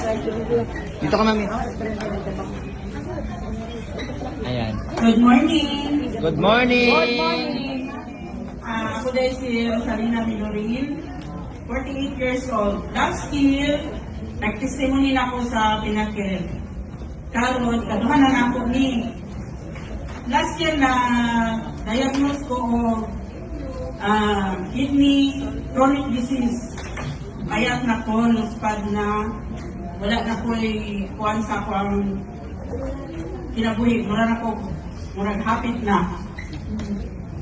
Dito ka, mami. Ayan. Good morning. Good morning. Good morning. Ako dahil si Rosalina Milorin, 48 years old. Last year, nag-testimony na ako sa Pinakil. Karon, kaduhan na ako ni. Last year na diagnose ko kidney chronic disease. Payat na ko, luspad na, wala na ko kuwan sa akong kinabuhi, mura na ko, murag hapit na.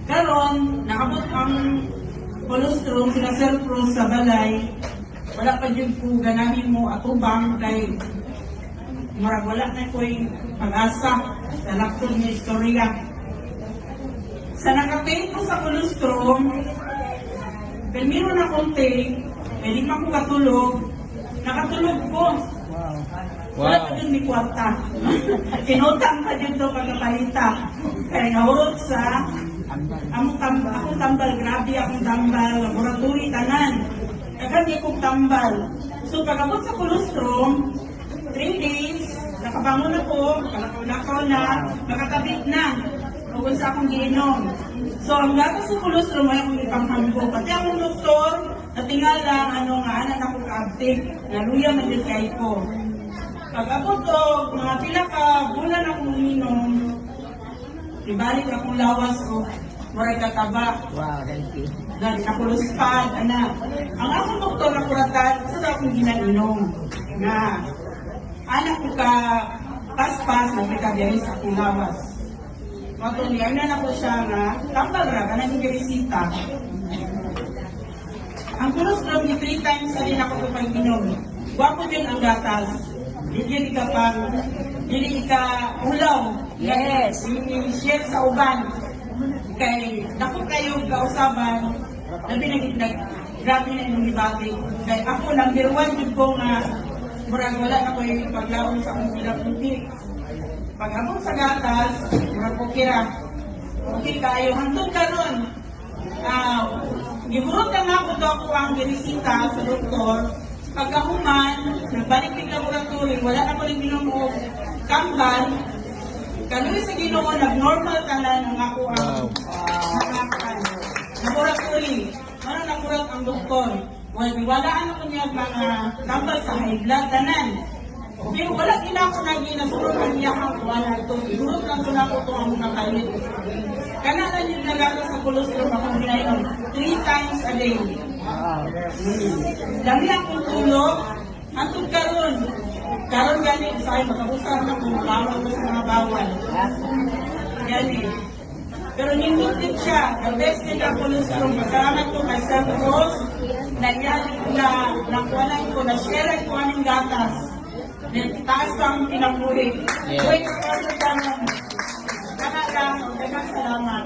Karon, nakabot ang colostrum, sila Serpros sa balay, wala pa dyan ko ganahin mo atubang kay murag wala na ko pag-asa sa laktong niya istorya. Sa nakapay ko sa colostrum, permiro na konti, pwede pa ko katulog, nakatulog ko. Wala pa dyan may kwarta. Kinutang pa dyan ito pagkapalita. Kaya nahurot sa akong tambal, grabe akong tambal, laboratory, tanan. Kagandi kong tambal. So pagabot sa colostrum, 3 days, nakabangon ako, nakaw na, nakatabit na. Huwag sa akong giinom. So ang gatas sa colostrum ay akong ipanghambo. Pati akong doktor, natingala, nga anak ako ka-active, naluya na disay ko. Pag-abot ko, mga pila ka, bulan akong inom, ibalik akong lawas ko, maray kataba. Wow, thank you. Nakuluspad, anak. Ang akong doktor na kuratan, sa akong ginainom. Na, anak ko ka, paspas, nagpikabiyahin sa akong lawas. Matuloy na ako siya nga, tambal ra, kanang ikirisita. Ang colostrum ni 3 times na rin ako pag-inom. Wapo din ang gatas. Hindi ka pang, hindi ka ulaw. Yes. I-share sa uban. Kay, naku kayo kausaban, nabi grabe na yung ibati. Kay ako, number 1 yun ko nga, murag wala na ko yung paglaon sa akong pinapunti. Pag abot sa gatas, murag ko kira. Okay kayo, hantong karon. Gimurot ka nga ako ang ginisita sa doktor. Pagkahuman, nagbalik ng laboratory, wala na ko rin binunog kambal. Kanoy sa Ginoo, nag-normal ka lang ang ako ang laboratory. Ano nakurat ang doktor? Well, walaan ako niya mga kambal sa high blood tanan. Pero wala din ako nasurot ang iyahang wala ito. Igurot lang ko na ako ito ang mga kalit. Kanalan yung nagagas sa colostrum akong ginainom 3 times a day. Dami akong tulog, antong karon. Karon gani, sa'yo, makabusar na kung bawal ko sa mga bawal. Gani. Pero nindot din siya, the best din ang colostrum. Masalamat ko kay Serpros, na nakuhanan ko, na-share ko aming gatas. Taas ko ang pinamuli. Wait, kasi lang, salamat.